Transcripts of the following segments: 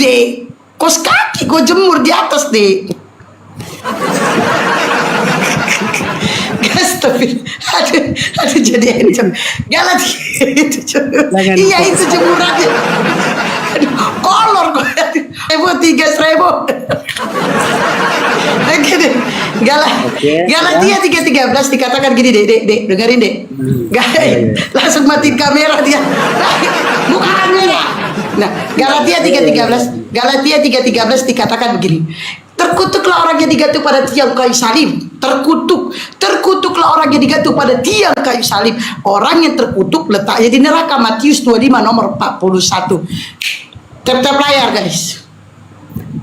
Dek. Kos kaki kau jemur di atas, Dek. Astagfirullah. Aduh jadi encem. Galat itu. Iya itu jemurannya. Aduh, kolor kok. 3.000. Oke deh. Galatia 3:13 dikatakan gini, Dek, dengerin, Dek. Langsung matiin kamera dia. Buka kamera. Nah, Galatia 3:13 dikatakan begini. Terkutuklah orang yang digantung pada tiang kayu salib. Terkutuklah orang yang digantung pada tiang kayu salib. Orang yang terkutuk letaknya di neraka. Matius 25 nomor 41. Tap layar, guys.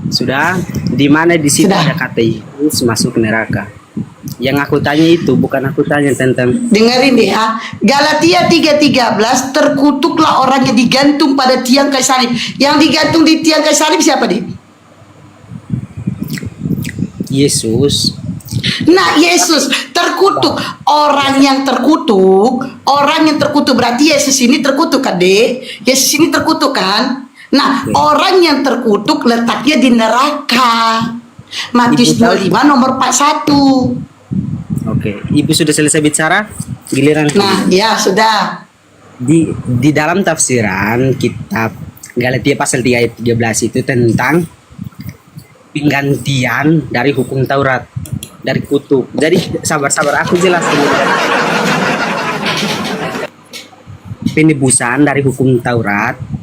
Sudah, di mana di situ ada kata Yesus masuk neraka. Yang aku tanya itu bukan aku tanya tentang. Dengerin deh ya. Galatia 3:13, terkutuklah orang yang digantung pada tiang kayu salib. Yang digantung di tiang kayu salib siapa, Dek? Yesus. Nah, Yesus terkutuk. Orang yang terkutuk berarti Yesus ini terkutuk kan, Dek? Yesus ini terkutuk kan? Nah, orang yang terkutuk letaknya di neraka. Matius 25 nomor 41. Oke, Ibu sudah selesai bicara? Giliran. Nah, ya sudah. Di dalam tafsiran kitab Galatia pasal 3 ayat 13 itu tentang penggantian dari hukum Taurat, dari kutuk. Jadi sabar aku jelasin. Penebusan dari hukum Taurat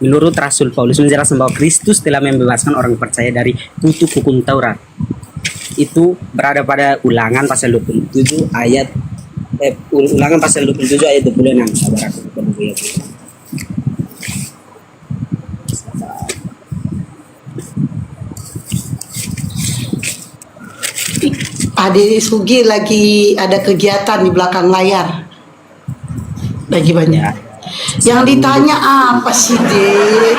menurut Rasul Paulus menjelaskan bahwa Kristus telah membebaskan orang percaya dari kutuk hukum Taurat. Itu berada pada Ulangan pasal 27 ayat Ulangan pasal 27 ayat 26. Sabar aku ya. Adik Sugi lagi ada kegiatan di belakang layar. Lagi banyak. Yang ditanya apa sih, Dek?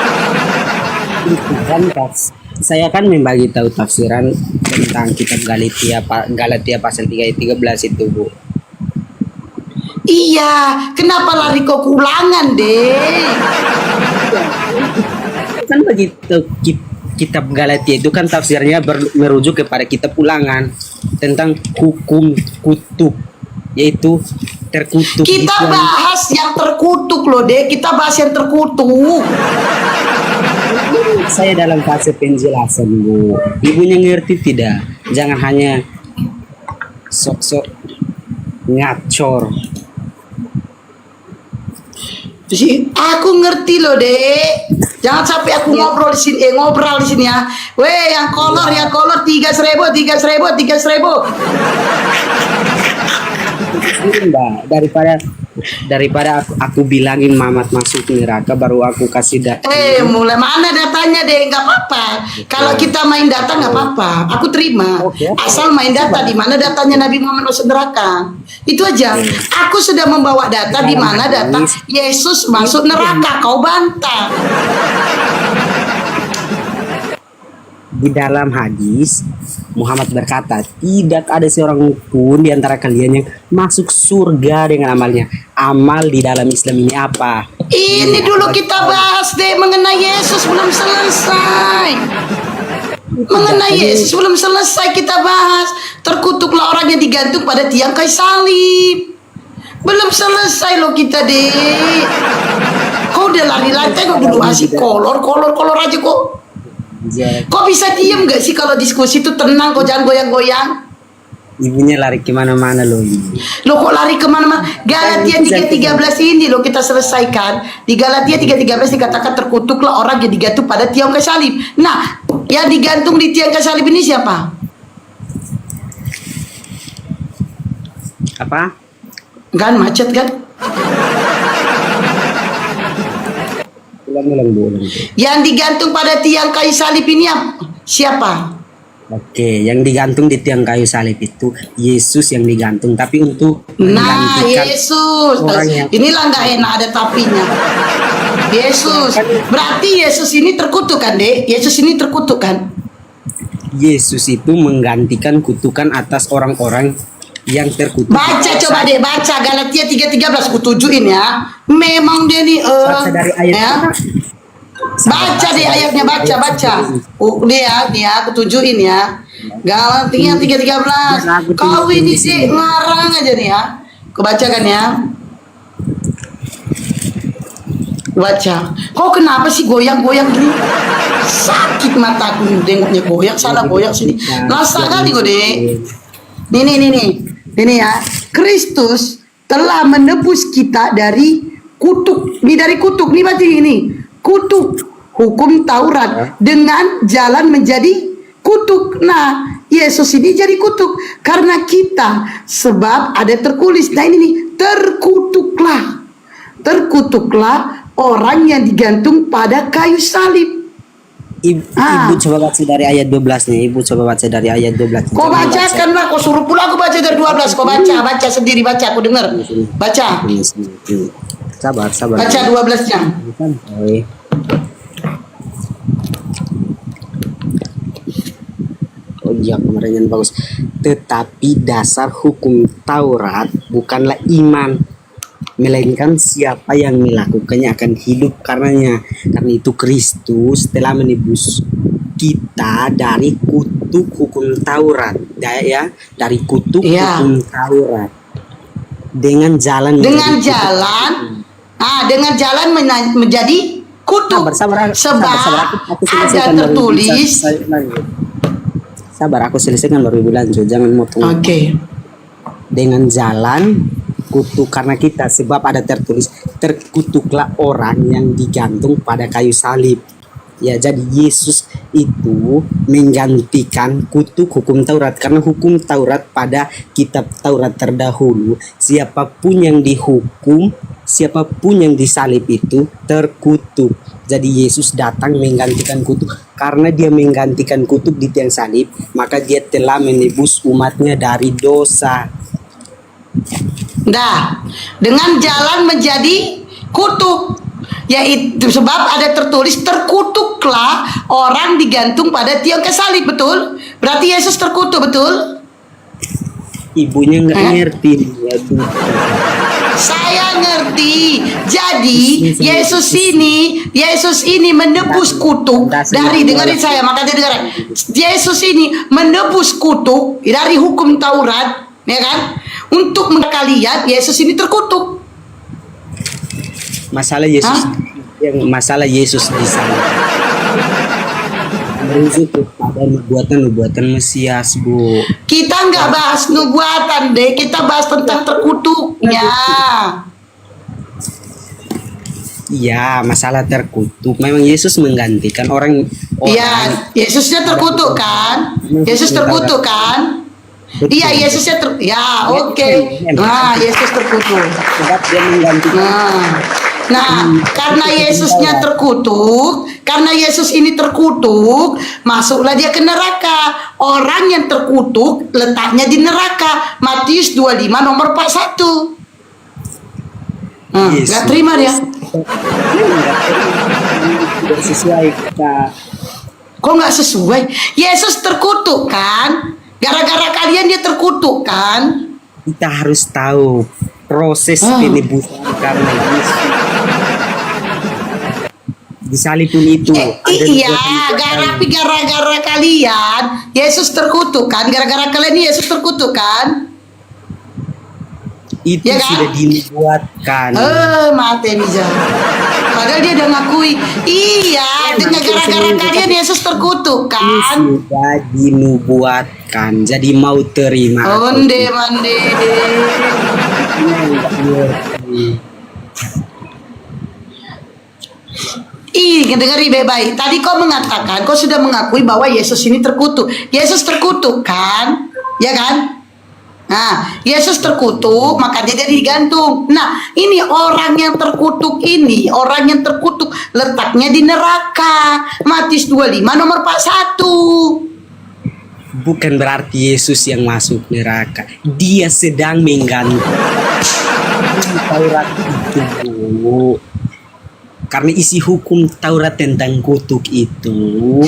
Saya kan membagi tahu tafsiran tentang kitab Galatia pasal 3 ayat 13 itu, Bu. Iya, kenapa lari kok ke Ulangan, Dek? Kan begitu kitab Galatia itu kan tafsirnya merujuk kepada kitab Ulangan tentang hukum kutuk, yaitu terkutuk. Kita bahas yang terkutuk loh, Dek. Kita bahas yang terkutuk. Saya dalam fase penjelasan, Bu. Ibunya ngerti tidak? Jangan hanya sok-sok ngacor. Aku ngerti loh, Dek. Jangan sampai aku ngobrol di sini, ya. Weh, yang kolor 3.000. Mbak, daripada aku bilangin Mamat masuk neraka baru aku kasih data. Mulai mana datanya, Dek? Nggak apa-apa. Kalau kita main data nggak apa-apa. Aku terima. Asal main data di mana datanya Nabi Muhammad masuk neraka. Itu aja. Aku sudah membawa data di mana data Yesus masuk neraka. Kau bantah. Di dalam hadis Muhammad berkata, tidak ada seorang pun di antara kalian yang masuk surga dengan amalnya. Amal di dalam Islam ini apa? Ini dulu kita bahas, deh, mengenai Yesus belum selesai. Mengenai Yesus belum selesai kita bahas. Terkutuklah orang yang digantung pada tiang kayu salib. Belum selesai loh kita, deh. Kau udah lari-lari, tengok dulu asik kolor aja kok. Kok bisa diem gak sih kalau diskusi itu tenang, kok jangan goyang-goyang. Ibunya lari kemana-mana loh ini. Lo kok lari kemana-mana? Galatia 3:13 ini lo kita selesaikan. Di Galatia 3:13 dikatakan terkutuklah orang yang digantung pada tiang kayu salib. Nah, yang digantung di tiang kayu salib ini siapa? Apa? Kan macet kan? Ulang. Yang digantung pada tiang kayu salib ini siapa? Oke, yang digantung di tiang kayu salib itu Yesus yang digantung, tapi untuk Yesus. Inilah nggak enak ada tapinya. Yesus. Berarti Yesus ini terkutuk kan, Dek? Yesus ini terkutuk kan? Yesus itu menggantikan kutukan atas orang-orang yang terkutuk. Baca coba deh, baca Galatia 3:13 ku tujuin ya. Memang dia nih baca dari ayat ya. Baca deh ayatnya, baca. Nih ya, aku tunjukin ya. Galatia 3:13. Kau ini sih ngarang aja nih ya. Kau bacakan ya. Baca. Kau kenapa sih goyang-goyang gini? Sakit mataku tengoknya goyang, salah goyang sini. Rasa kali kau deh. Nih ya. Kristus telah menebus kita dari kutuk. Ini dari kutuk. Nih baca ini. Kutuk hukum Taurat dengan jalan menjadi kutuk. Nah, Yesus ini jadi kutuk karena kita, sebab ada tertulis. Nah ini nih, terkutuklah orang yang digantung pada kayu salib. Ibu coba baca dari ayat 12 nih. Ibu coba baca dari ayat 12. Kau bacakan lah, kau suruh pula aku baca dari 12. Kau baca sendiri, baca, aku dengar. Baca. Sabar. Baca 12-nya. Oh iya, kemarin yang bagus. Tetapi dasar hukum Taurat bukanlah iman, melainkan siapa yang melakukannya akan hidup karenanya. Karena itu Kristus telah menebus kita dari kutuk hukum Taurat, dari kutuk hukum Taurat dengan jalan menjadi kutuk. Sebab ada tertulis. Sabar, aku selesaikan baru ibu lanjut, jangan motong. Oke. Dengan jalan kutuk karena kita, sebab ada tertulis, terkutuklah orang yang digantung pada kayu salib. Ya, jadi Yesus itu menggantikan kutuk hukum Taurat, karena hukum Taurat pada kitab Taurat terdahulu, siapapun yang dihukum, siapapun yang disalib itu terkutuk. Jadi Yesus datang menggantikan kutuk. Karena dia menggantikan kutuk di tiang salib, maka dia telah menebus umatnya dari dosa. Nah, dengan jalan menjadi kutuk, yaitu sebab ada tertulis terkutuklah orang digantung pada tiang salib, betul? Berarti Yesus terkutuk, betul? Ibunya nggak ngerti. Saya ngerti. Jadi Yesus ini menebus kutuk dari, dengerin saya, makanya dengerin. Yesus ini menebus kutuk dari hukum Taurat, ya kan? Untuk kalian, Yesus ini terkutuk. Masalah Yesus di sana merujuk kepada nubuatan Mesias, Bu. Kita nggak bahas nubuatan deh, kita bahas tentang terkutuknya. Iya, masalah terkutuk. Memang Yesus menggantikan orang. Iya, Yesusnya terkutuk kan? Yesus terkutuk kan? Iya, Yesusnya ya, oke. Nah, Yesus terkutuk. Sebab dia menggantikan. Nah, karena Yesusnya terkutuk, karena Yesus ini terkutuk, masuklah dia ke neraka. Orang yang terkutuk letaknya di neraka. Matius 25 nomor 41. Nggak terima dia. Tidak sesuai kita. Kok nggak sesuai? Yesus terkutuk kan? Gara-gara kalian dia terkutuk kan? Kita harus tahu proses penebusan karena Yesus. Disalib pun itu. Iya, tapi gara-gara kalian Yesus terkutuk kan? Gara-gara kalian Yesus terkutuk kan? Itu ya kan? Sudah dibuatkan. Mati Miza. Padahal dia udah ngakui. Iya, dengan gara-gara kalian Yesus terkutuk kan? Sudah dinubuatkan. Jadi mau terima. Onde mande. Dengeri baik-baik. Tadi kau mengatakan, kau sudah mengakui bahwa Yesus ini terkutuk. Yesus terkutuk kan? Ya kan? Nah, Yesus terkutuk, makanya dia digantung. Nah, ini orang yang terkutuk letaknya di neraka. Matius 25 nomor 41. Bukan berarti Yesus yang masuk neraka. Dia sedang menggantung Taurat itu. Karena isi hukum Taurat tentang kutuk itu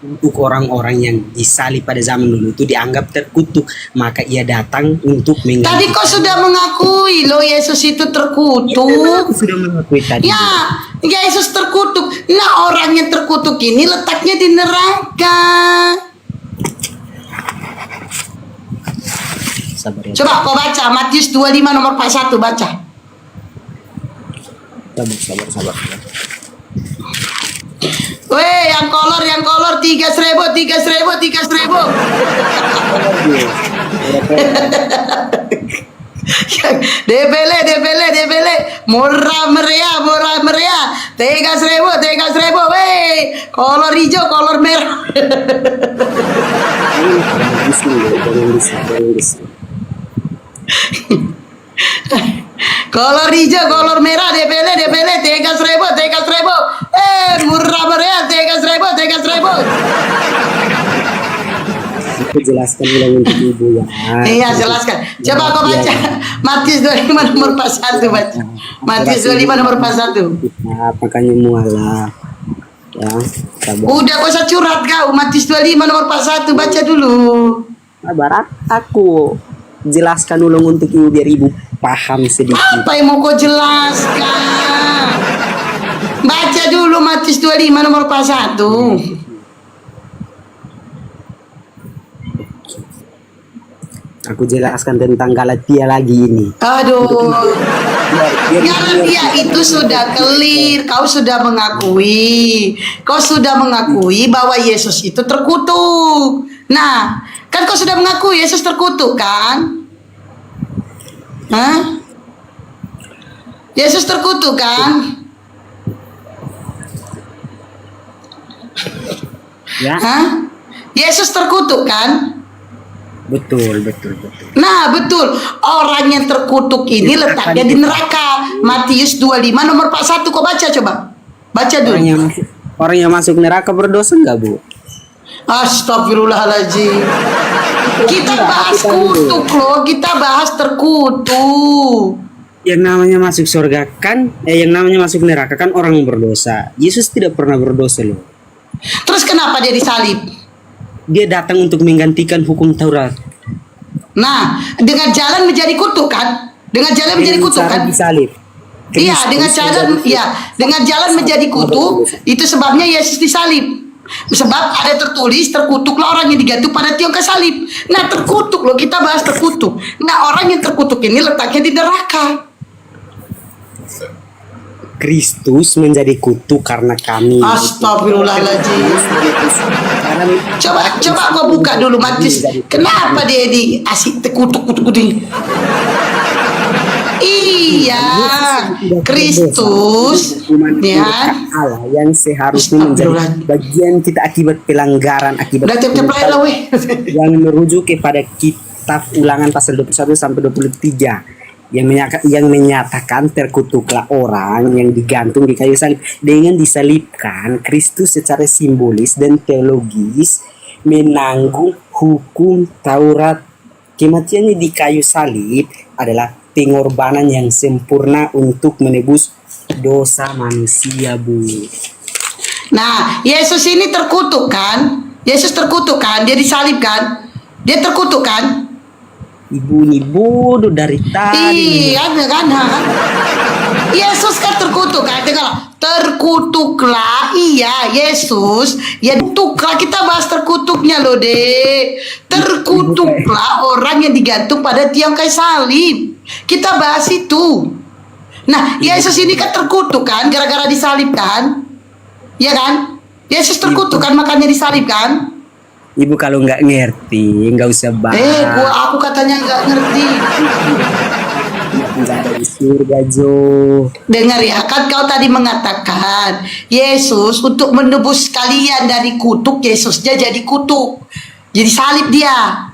untuk orang-orang yang disalib pada zaman dulu itu dianggap terkutuk, maka ia datang untuk Tadi mengganti. kau sudah mengakui loh Yesus itu terkutuk. Aku sudah mengakui tadi. Ya, Yesus terkutuk. Nah, orang yang terkutuk ini letaknya di neraka. Sabar ya. Coba kau baca Matius 25 nomor 41, baca. Sabar. Weh, yang kolor 3.000, 3.000. DBL. Murah meriah. 3.000. Weh, kolor hijau, kolor merah. Kolor hijau, kolor merah, DBL, 3.000. Murah meriah, 3.000. Aku jelaskan ulang untuk ibu ya. Iya, jelaskan. Coba kau baca Matius 25 nomor 41, baca. Matius 25 nomor 41. Nah, makanya mualah. Ya, sabar. Udah kau usah curhat kau. Matius 25 nomor 41, baca dulu. Sabar, aku jelaskan ulang untuk ibu biar ibu paham sedikit. Apa yang mau kau jelaskan? Baca dulu Matius 25 nomor 41. Aku jelaskan tentang Galatia lagi ini. Aduh. Biar Galatia itu sudah clear. Kau sudah mengakui. Bahwa Yesus itu terkutuk. Nah, kan kau sudah mengakui Yesus terkutuk kan? Hah? Yesus terkutuk kan? Ya, Hah? Yesus terkutuk kan? betul. Nah, betul. Orang yang terkutuk ini letaknya di neraka. Matius 25 nomor 41. Kau baca coba. Baca dulu. Orang yang masuk neraka berdosa enggak, Bu? Astagfirullahaladzim. Kita bahas kutuk loh. Kita bahas terkutuk. Yang namanya masuk surga kan, yang namanya masuk neraka kan orang yang berdosa. Yesus tidak pernah berdosa loh. Terus kenapa dia disalib? Dia datang untuk menggantikan hukum Taurat. Nah, dengan jalan menjadi kutuk kan? Dengan jalan menjadi kutuk Cara kan? disalib. Iya, dengan jalan menjadi kutuk, itu sebabnya Yesus disalib. Sebab ada tertulis terkutuklah orang yang digantung pada tiang salib. Nah, terkutuk loh, kita bahas terkutuk. Nah, orang yang terkutuk ini letaknya di neraka. Kristus menjadi kutuk karena kami. Astagfirullahaladzim. Coba kau buka dulu Matius. Kenapa dia di asik kutuk ini? Iya, Kristus ya. Allah yang seharusnya menjadi bagian kita akibat pelanggaran akibat yang merujuk kepada kitab Ulangan pasal 21 sampai 23 yang menyatakan terkutuklah orang yang digantung di kayu salib. Dengan disalibkan, Kristus secara simbolis dan teologis menanggung hukum Taurat. Kematiannya di kayu salib adalah pengorbanan yang sempurna untuk menebus dosa manusia, Bu. Nah, Yesus ini terkutuk kan? Yesus terkutuk kan? Dia disalibkan. Dia terkutuk kan? Ibu ini bodoh dari tadi. Iya kan? Yesus kan terkutuk kan? Terkutuklah, iya Yesus. Ya kutuklah, kita bahas terkutuknya loh deh. Terkutuklah orang yang digantung pada tiang kayu salib. Kita bahas itu. Nah, Yesus ini kan terkutuk kan? Gara-gara disalib kan? Ya kan? Yesus terkutuk kan? Makanya disalib kan? Ibu kalau nggak ngerti, nggak usah bahas. Aku katanya nggak ngerti. Nggak ada di surga, Jo. Dengar ya, kan kau tadi mengatakan Yesus untuk menebus kalian dari kutuk, Yesusnya jadi kutuk, jadi salib dia,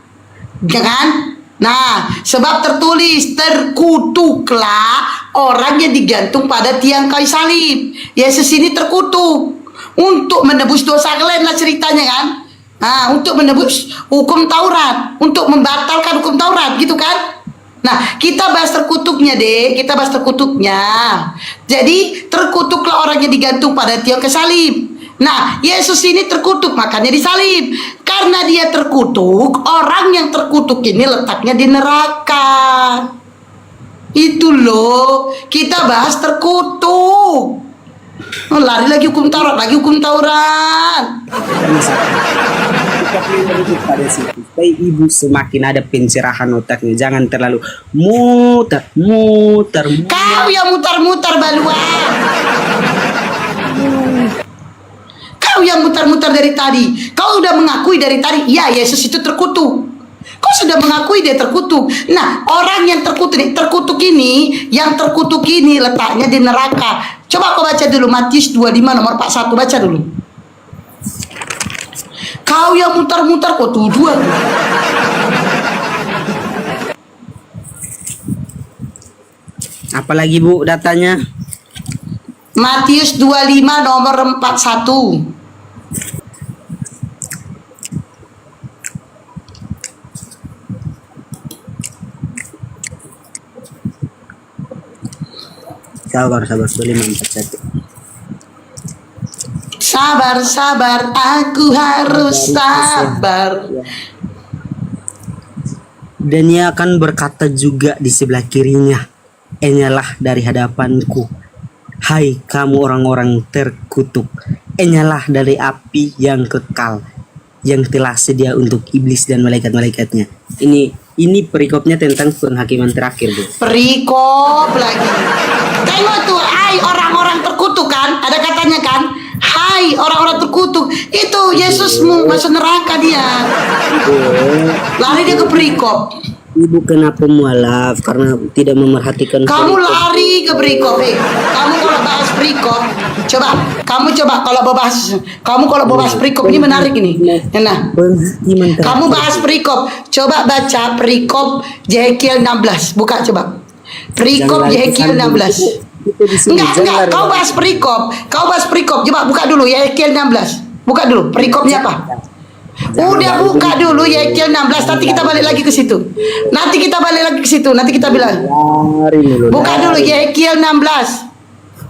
kan? Nah, sebab tertulis terkutuklah orang yang digantung pada tiang kayu salib. Yesus ini terkutuk untuk menebus dosa kalian lah ceritanya kan? Nah, untuk menebus hukum Taurat, untuk membatalkan hukum Taurat, gitu kan? Nah, kita bahas terkutuknya deh, kita bahas terkutuknya. Jadi, terkutuklah orang yang digantung pada tiang salib. Nah, Yesus ini terkutuk, makanya disalib. Karena dia terkutuk, orang yang terkutuk ini letaknya di neraka. Itu loh, kita bahas terkutuk. Oh, lari lagi hukum Taurat, lagi hukum Taurat. Pada situ, supaya ibu semakin ada pencerahan otaknya, jangan terlalu muter. Kau yang mutar-mutar balua. Kau yang mutar-mutar dari tadi. Kau udah mengakui dari tadi, ya Yesus itu terkutuk. Kau sudah mengakui dia terkutuk. Nah, orang yang terkutuk ini, letaknya di neraka. Coba kau baca dulu Matius 25 nomor 41, baca dulu. Kau yang mutar-mutar kok tujuan. Apalagi Bu datanya? Matius 25 nomor 41. Sabar 2541. Sabar, aku harus sabar. Dan ia akan berkata juga di sebelah kirinya, enyalah dari hadapanku, hai kamu orang-orang terkutuk, enyalah dari api yang kekal, yang telah sedia untuk iblis dan malaikat-malaikatnya. Ini perikopnya tentang penghakiman terakhir, Bu. Perikop lagi. Tengok tuh, hai orang-orang terkutuk kan? Ada katanya kan? Hai orang-orang terkutuk. Itu Yesusmu masuk neraka dia. Lari dia ke perikop. Ibu kenapa mualaf? Karena tidak memerhatikan. Kamu lari ke perikop. Kamu kalau bahas perikop, kamu kalau bahas perikop ini menarik ini. Nah, kamu bahas perikop. Coba baca perikop Yeskiel 16. Buka coba. Perikop Yeskiel 16. Enggak, kau bahas perikop. Coba buka dulu Yeskiel 16. Buka dulu perikopnya apa? Udah buka dulu Yeskiel 16. Nanti kita balik lagi ke situ. Nanti kita bilang. Buka dulu Yeskiel 16.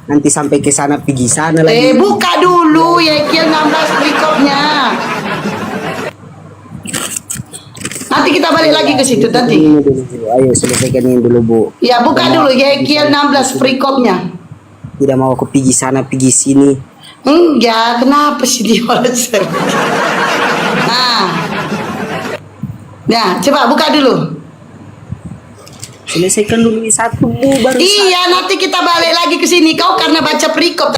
Nanti sampai ke sana pergi sana lagi. Buka dulu Yeskiel 16 perikopnya. Nanti kita balik lagi ke situ nanti. Ayo selesaikan ini dulu, Bu. Ya, buka dulu Yeskiel 16 perikopnya. Tidak mau aku pergi sana pergi sini. Enggak, kenapa sih dia malah Nah, coba buka dulu. Selesaikan dulu satu, Bu, baru. Iya, nanti kita balik lagi ke sini. Kau karena baca perikop.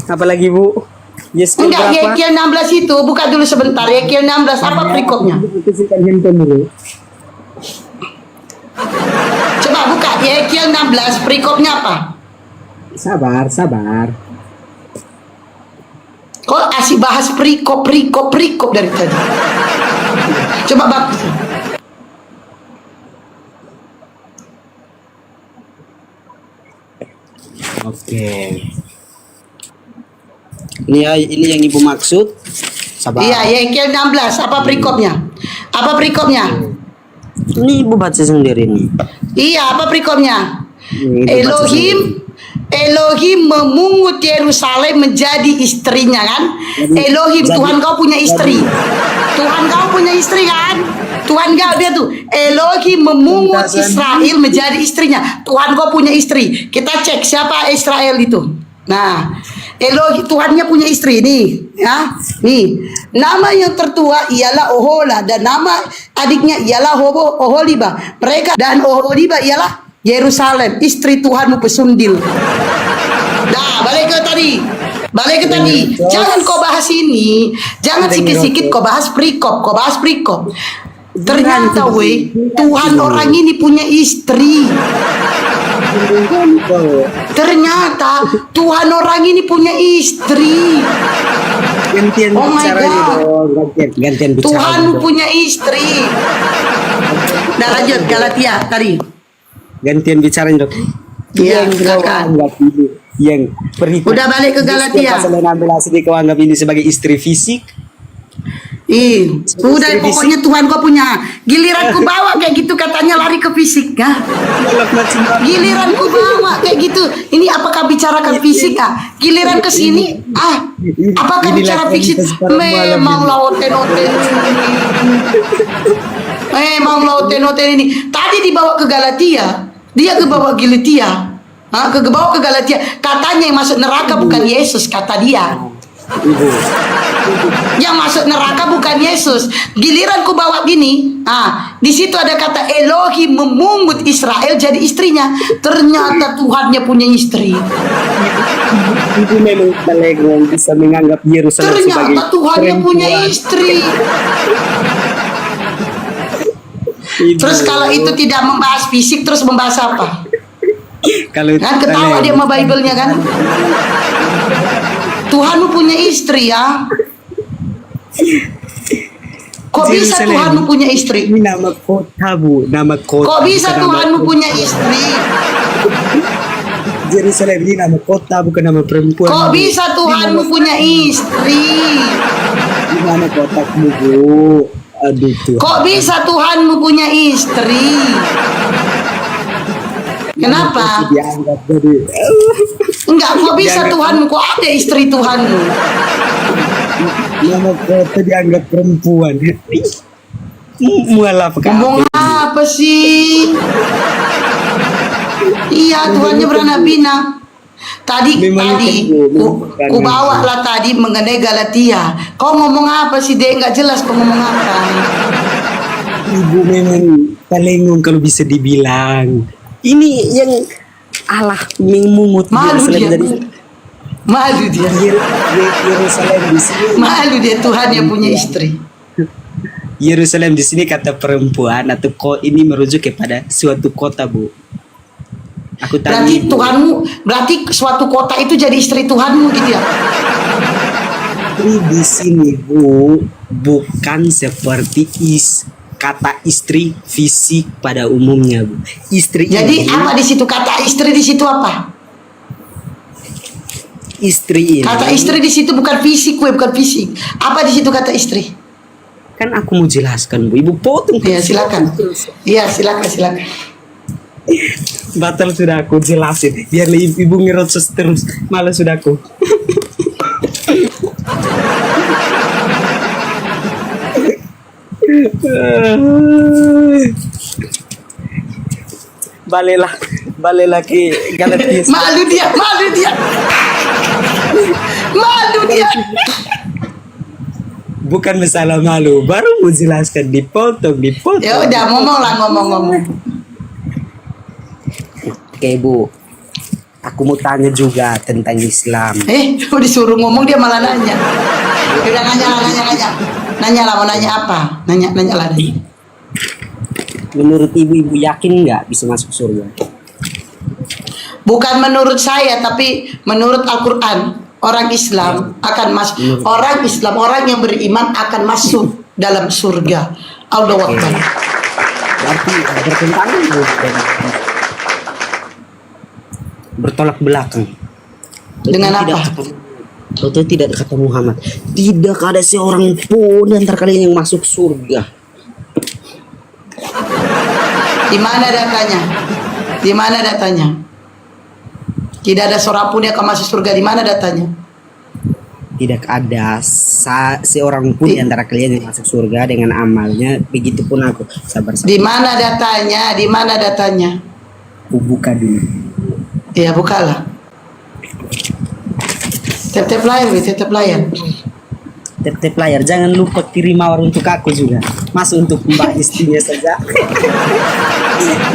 Apalagi, Bu? Enggak, Yeskiel 16 itu buka dulu sebentar. Yeskiel 16 apa perikopnya? Coba buka Yeskiel 16 perikopnya apa? Sabar. Kok asik bahas perikop dari tadi. Coba bagus. Oke. Ini yang Ibu maksud. Sabar. Iya, Yeskiel 16 apa perikopnya? Ini Ibu baca sendiri nih. Iya, apa perikopnya? Ini Elohim memungut Yerusalem menjadi istrinya kan? Elohim, Tuhan kau punya istri. Kan? Tuhan kau dia tuh. Elohim memungut Israel menjadi istrinya. Tuhan kau punya istri. Kita cek siapa Israel itu. Nah, Elohim Tuhannya punya istri nih, ya. Nih, nama yang tertua ialah Ohola dan nama adiknya ialah Oholiba. Mereka dan Oholiba ialah Yerusalem, istri Tuhanmu pesundil. Nah, balik ke tadi. Jangan kau bahas ini. Jangan sikit-sikit kau bahas perikop. Ternyata Tuhan orang ini punya istri. Ternyata Tuhan orang ini punya istri. Oh my God. Gantian bicara. Tuhanmu punya istri. Nah, lanjut Galatia tadi. Gantian bicara, Dok. Iya, yang perikop. Udah balik ke Galatia. Pasal 16 ini kau anggap ini sebagai istri fisik. Udah pokoknya Tuhan kau punya. Giliran ku bawa kayak gitu katanya lari ke fisik ya. Giliran ku bawa kayak gitu. Ini apakah bicarakan fisik ah? Giliran ke sini apakah bicara fisik? Memang lauten-lauten. Memang lauten-lauten ini. Tadi dibawa ke Galatia, dia ke bawah Galatia. Bawa ke Galatia. Katanya yang masuk neraka bukan Yesus, kata dia. Yang masuk neraka bukan Yesus. Giliran ku bawa gini, di situ ada kata Elohim memungut Israel jadi istrinya. Ternyata Tuhannya punya istri. Itu memang Talengong bisa menganggap Yerusalem sebagai ternyata Tuhannya punya istri. Terus kalau itu tidak membahas fisik, terus membahas apa? Kalau Kan ketawa dia sama Bible-nya kan? Tuhanmu punya istri ya? Kok bisa Tuhanmu punya istri? Ini nama kota Bu, nama kota. Kok bisa Tuhanmu punya istri? Yerusalem ini nama kota bukan nama perempuan. Kok bisa Tuhanmu punya istri? Ini nama kotamu Bu. Aduh Tuhan. Kok bisa Tuhanmu punya istri? Kenapa? Dianggap jadi Enggak, kok bisa Tuhanmu? Kok ada istri Tuhanmu? nama kota dianggap perempuan. Mualah Ngomong apa sih? Iya, Tuhannya beranak pinak. Tadi ku bawa lah tadi mengenai Galatia. Kau ngomong apa sih, Dek? Nggak jelas kau ngomong apa. Ibu memang Talengong kalau bisa dibilang. Ini yang Allah mengugut Malu Yerusalem dia. dari Malu dia. Yerusalem di sini. Malu dia, Tuhan yang punya istri. Yerusalem di sini kata perempuan atau ini merujuk kepada suatu kota Bu. Aku tanya Berarti Tuhanmu, berarti suatu kota itu jadi istri Tuhanmu gitu ya? di sini Bu bukan seperti kata istri fisik pada umumnya Bu. Istri Jadi ini, apa di situ kata istri di situ apa? istri ini Kata istri di situ bukan fisik, bukan fisik. Apa di situ kata istri? kan aku mau jelaskan Bu. Ibu potong Iya silakan. Iya silakan. Batal sudah aku jelasin biar ibu ngerocos terus malah sudah aku. Balelah ke Galatia. Malu dia. Malu dia. Bukan masalah malu, baru mau jelaskan dipotong. Ya udah ngomong. Oke Bu, aku mau tanya juga tentang Islam. Mau disuruh ngomong dia malah nanya. Udah nanya lah, mau nanya apa? Nanya lah. Menurut ibu yakin nggak bisa masuk surga? Bukan menurut saya, tapi menurut Al-Quran. Orang Islam akan masuk. Orang Islam, orang yang beriman akan masuk dalam surga. Allahu Akbar. Berarti bertentangan bertolak belakang. Dengan apa? Betul tidak kata Muhammad. Tidak ada seorang pun antara kalian yang masuk surga. Di mana datanya? Tidak ada seorang pun yang akan masuk surga. Di mana datanya? Tidak ada seorang pun antara kalian yang masuk surga dengan amalnya. Begitupun aku. Sabar. Di mana datanya? Aku buka dulu. Ya bukalah. Tap layar. Tap layar. Jangan lupa kirim mawar untuk aku juga. Masuk untuk mbak istrinya saja.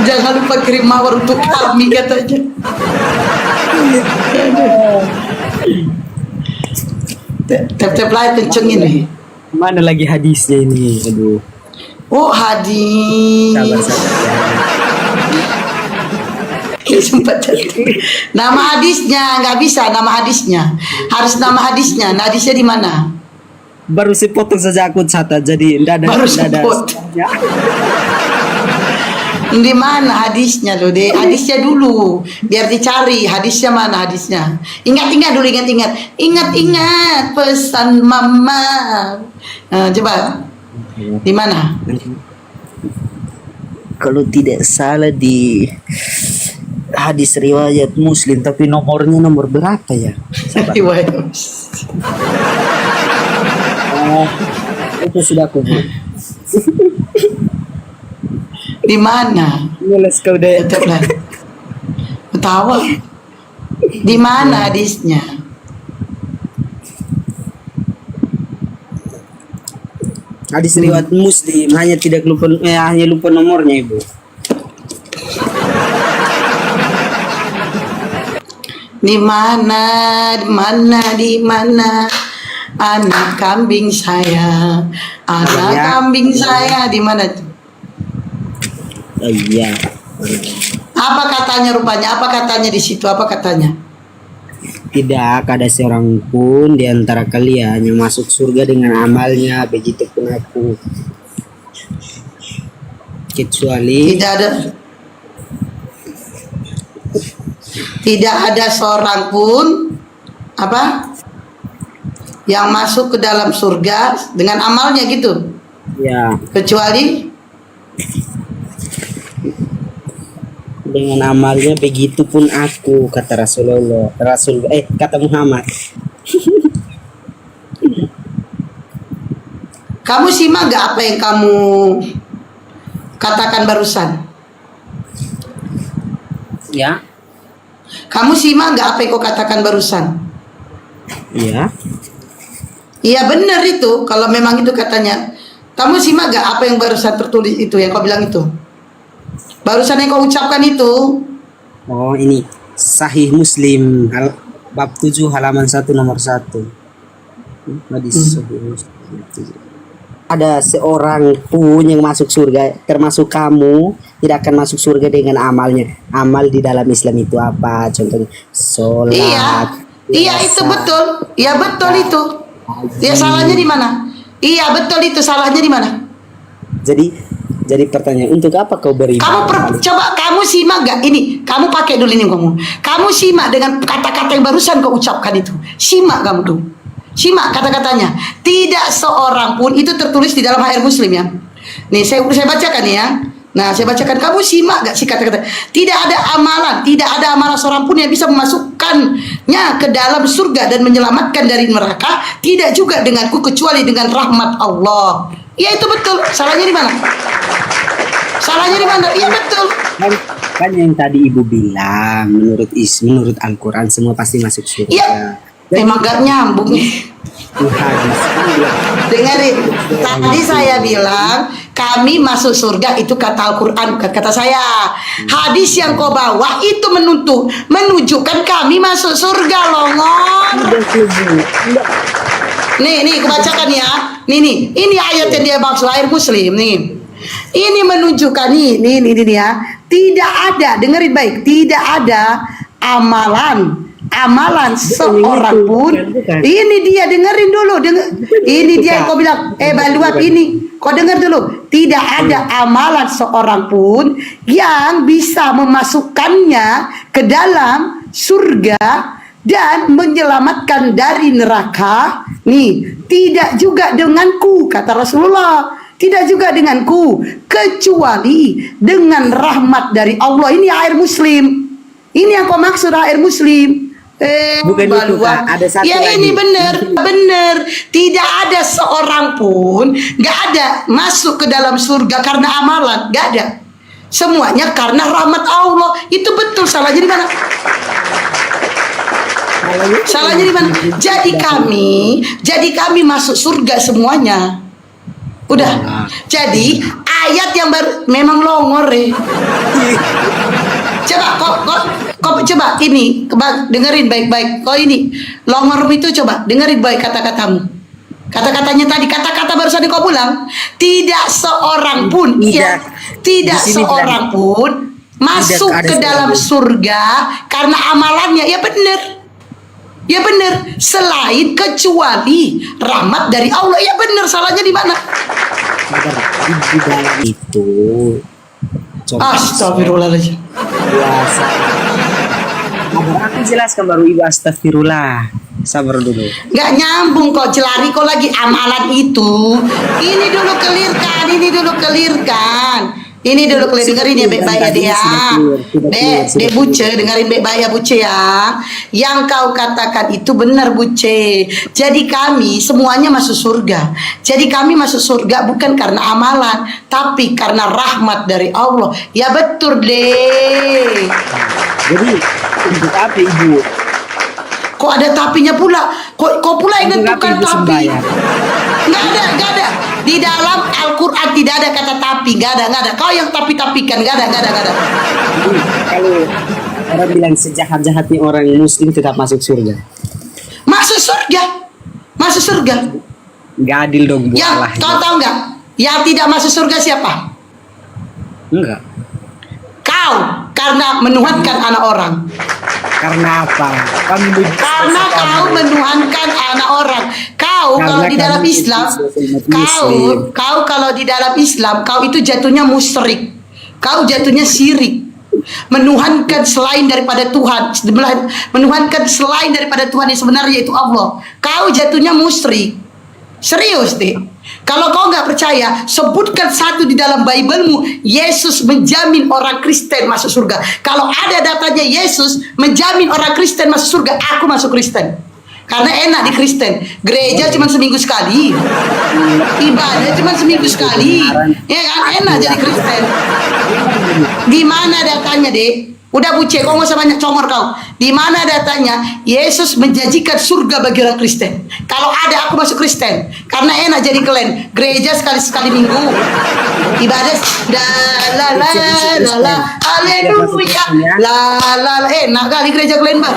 Jangan lupa kirim mawar untuk kami katanya. Tap layar kencengin nih. Mana lagi hadisnya ini? Aduh. Oh hadis. Sabar. Sempat jadi. Nama hadisnya nggak bisa. Harus nama hadisnya. Nah, hadisnya di mana? Baru sepotong saja aku catat jadi ndak ada. Baru sepotong. Di mana hadisnya lo deh? Hadisnya dulu, biar dicari hadisnya mana hadisnya. Ingat-ingat dulu, ingat-ingat, ingat-ingat pesan mama. Coba di mana? Kalau tidak salah di hadis riwayat Muslim, tapi nomornya nomor berapa ya? Riwayat. Itu sudah aku buat. Di mana? Males kau deh. Coba. Ketawa. Di mana hadisnya? Hadis riwayat Muslim, hanya tidak lupa hanya lupa nomornya, Ibu. Di mana? Di mana? Di mana? Anak kambing saya. Anak Ya. kambing saya di mana? Oh, iya. Apa katanya rupanya? Apa katanya di situ? Apa katanya? Tidak ada seorang pun di antara kalian yang masuk surga dengan amalnya, begitu pun aku. Kecuali Tidak ada seorang pun apa yang masuk ke dalam surga dengan amalnya gitu. ya Kecuali dengan amalnya, begitu pun aku, kata kata Muhammad. kamu simak gak apa yang kamu katakan barusan? Ya, Kamu simak gak apa yang kau katakan barusan? ya. Iya benar itu. Kalau memang itu katanya, kamu simak gak apa yang barusan tertulis itu, yang kau bilang itu? Barusan yang kau ucapkan itu. Oh, ini Sahih Muslim bab 7 halaman 1 nomor 1. Hadis Sahih Muslim. Ada seorang pun yang masuk surga, termasuk kamu, tidak akan masuk surga dengan amalnya. Amal di dalam Islam itu apa? Contohnya sholat. Iya itu betul. Iya betul itu. Ya salahnya di mana? Iya betul itu, salahnya di mana? Jadi pertanyaan, untuk apa kau beribadah? Coba kamu simak gak ini? Kamu pakai dulu ini kamu. Kamu simak dengan kata-kata yang barusan kau ucapkan itu. Simak kamu dulu. Simak kata-katanya. Tidak seorang pun, itu tertulis di dalam Sahih Muslim ya. Nih saya bacakan nih ya. Nah saya bacakan, kamu simak gak sih kata-kata? Tidak ada amalan seorang pun yang bisa memasukkannya ke dalam surga dan menyelamatkan dari neraka. Tidak juga denganku kecuali dengan rahmat Allah. Ya itu betul. Salahnya di mana? Salahnya di mana? Iya betul. Kan yang tadi Ibu bilang, menurut Al-Quran semua pasti masuk surga. Iya. Memang gak nyambung. Dengerin. Tadi saya bilang kami masuk surga itu kata Al-Quran, bukan kata saya. Hadis yang kau bawa itu menunjukkan kami masuk surga loh. Nih, kebacakan ya. Nih, ini ayat yang dia maksud, Sahih Muslim nih. Ini menunjukkan ini ya. Tidak ada, dengerin baik, tidak ada amalan seorang pun. Ini dia, dengerin dulu. Ini dia yang kau bilang, baluat ini. Kau dengar dulu. Tidak ada amalan seorang pun yang bisa memasukkannya ke dalam surga dan menyelamatkan dari neraka. Nih, tidak juga denganku, kata Rasulullah. Tidak juga denganku, kecuali dengan rahmat dari Allah. Ini air Muslim. Ini yang kau maksud air Muslim. Bukan itu, Kak. Ada satu ya lagi. ini benar. Tidak ada seorang pun, gak ada masuk ke dalam surga karena amalan, gak ada. Semuanya karena rahmat Allah. Itu betul. Salahnya di mana? Salahnya di mana? Jadi kami masuk surga semuanya. Udah. Jadi ayat yang baru memang longor ya. Coba kok coba ini dengerin baik-baik. Kok ini longor itu coba dengerin baik kata-katamu. Kata-katanya tadi, kata-kata barusan kau bilang, tidak seorang pun, tidak seorang pun masuk ke dalam surga karena amalannya. Ya benar. Ya benar, selain kecuali rahmat dari Allah. Ya benar, salahnya di mana? Di dalam itu Contoh Astagfirullahaladzim. biasa. Baru aku jelaskan baru ibu astagfirullah. Sabar dulu. Nggak nyambung kok, celari kok lagi amalan itu. Ini dulu kelirkan, ini dulu kelirkan. Ini dulu kalian dengerin ya baik-baik ya dia. Dek Buce, dengerin baik-baik ya Buce ya. Yang kau katakan itu benar Buce. Jadi kami semuanya masuk surga. Jadi kami masuk surga bukan karena amalan, tapi karena rahmat dari Allah. Ya betul deh. Jadi untuk apa ibu? Kok ada tapinya pula? Kok pula yang Untuk apa nentukan ibu tapi? sembahyang? Nggak ada. Di dalam Al-Quran tidak ada kata tapi, nggak ada. Kau yang tapi-tapikan, nggak ada. Jadi, kalau orang bilang sejahat-jahatnya orang muslim tetap masuk surga. Masuk surga. Nggak adil dong bu Allah. Kau tahu nggak? Yang tidak masuk surga siapa? Enggak. Kau, karena menuhankan anak orang. Karena apa? Karena kau menuhankan anak orang. Kau Karena kalau di dalam kami Islam, Muslim. kau kalau di dalam Islam, kau itu jatuhnya musyrik. Kau jatuhnya syirik. Menuhankan selain daripada Tuhan, menuhankan selain daripada Tuhan yang sebenarnya itu Allah. Kau jatuhnya musyrik. Serius deh. Kalau kau nggak percaya, sebutkan satu di dalam Bible-mu, Yesus menjamin orang Kristen masuk surga. Kalau ada datanya Yesus menjamin orang Kristen masuk surga, aku masuk Kristen. Karena enak di Kristen. Gereja cuma seminggu sekali. Ibadah cuma seminggu sekali. Ya kan, enak jadi Kristen. Di mana datanya, Dek? Udah Buce, kau nggak usah banyak congor kau. Di mana datanya Yesus menjanjikan surga bagi orang Kristen? Kalau ada aku masuk Kristen. Karena enak jadi kalian. Gereja sekali minggu. Ibadah la haleluya. La enak kali gereja kalian, Bang.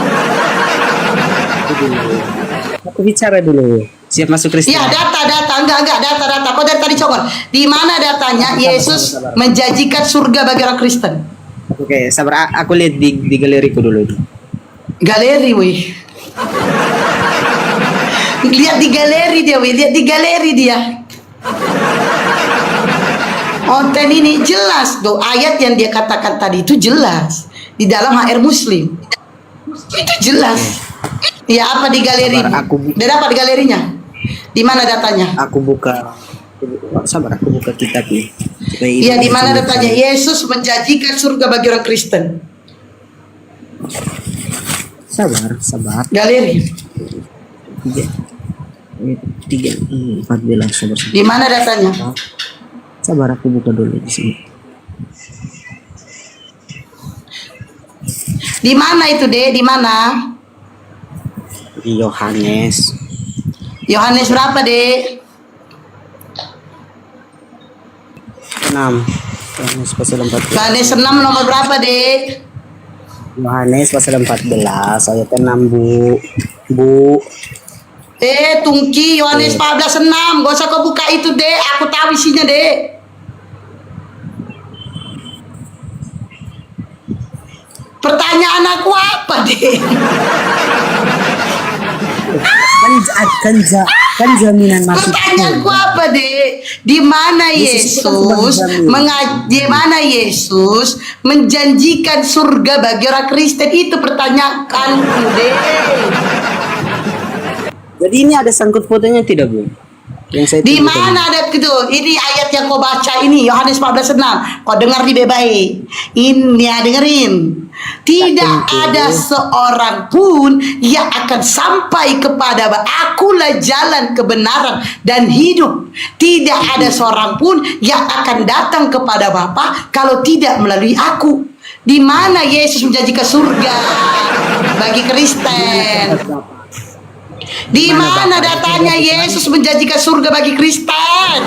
Aku bicara dulu. Siap masuk Kristen? Ya, data. Enggak, data. Kau dari tadi congor. Di mana datanya Yesus menjanjikan surga bagi orang Kristen? Oke, sabar. Aku lihat di galeriku dulu. Galeri, wih. Lihat di galeri dia, wih. Lihat di galeri dia. Konten ini jelas tuh. Ayat yang dia katakan tadi itu jelas. Di dalam HR Muslim. Itu jelas. Ya, apa di galeri? Dia dapat di galerinya. Di mana datanya? Aku buka kitab nih. Iya, di mana datanya? Yesus menjanjikan surga bagi orang Kristen. Sabar. Galeri. 14 sabar. Di mana datanya? Sabar, aku buka dulu di sini. Di mana itu, Dek? Di mana? Di Yohanes. Yohanes berapa, Dek? 6. Yohanes pasal 14. Yohanes 6 nomor berapa, Dek? Yohanes pasal 14 ayat 6, Bu. Tungki Yohanes 14:6. Gak usah kau buka itu, Dek. Aku tahu isinya, Dek. Pertanyaan aku apa, Dek? Kan jaminan masuk. Pertanyaanku apa, Dek? Di mana Yesus menjanjikan surga bagi orang Kristen? Itu pertanyaanku, Dek. Jadi ini ada sangkut fotonya tidak, Bu? Di mana ada gitu? Ini ayat yang kau baca ini Yohanes 14:6. Kau dengar di baik. Ini ya, dengerin. Tidak ada seorang pun yang akan sampai kepada Akulah jalan kebenaran dan hidup. Tidak ada seorang pun yang akan datang kepada Bapa kalau tidak melalui aku. Di mana Yesus menjanjikan surga bagi Kristen? Di mana datanya Yesus menjanjikan surga bagi Kristen?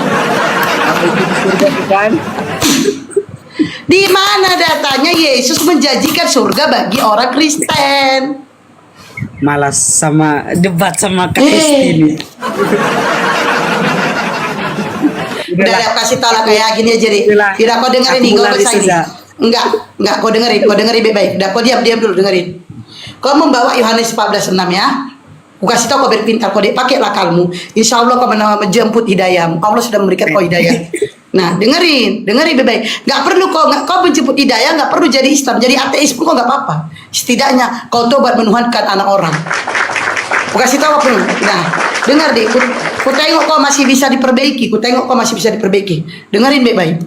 Di mana datanya Yesus menjanjikan surga bagi orang Kristen? Malas sama debat sama Kristen. Udah kasih tahu lah kayak gini aja deh. Tidak, kau dengerin nih, kau besar ini. Enggak, kau dengerin baik-baik. Udah, kau diam dulu dengerin. Kau membawa Yohanes 14:6 ya. Aku kasih tahu kau berpintar, kau pakai akalmu. Insya Allah kau menjemput hidayahmu. Allah sudah memberikan kau hidayah. Nah, dengerin baik-baik. Gak perlu kau menjemput hidayah, gak perlu jadi Islam, jadi ateis pun kau gak apa-apa. Setidaknya kau tobat menuhankan anak orang. Ku kasih tahu apa? Nah, dengar deh. Ku tengok kau masih bisa diperbaiki. Dengerin baik-baik.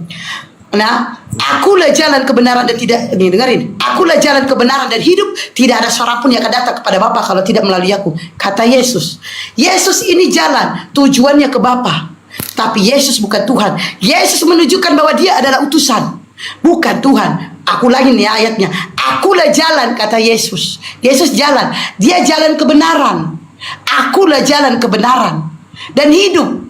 Nah, akulah jalan kebenaran dan tidak. Nih, dengerin. Akulah jalan kebenaran dan hidup. Tidak ada seorang pun yang akan datang kepada Bapa kalau tidak melalui aku. Kata Yesus. Yesus ini jalan. Tujuannya ke Bapa. Tapi Yesus bukan Tuhan. Yesus menunjukkan bahwa dia adalah utusan, bukan Tuhan. Aku lagi nih ayatnya. Akulah jalan, kata Yesus. Yesus jalan. Dia jalan kebenaran. Akulah jalan kebenaran dan hidup.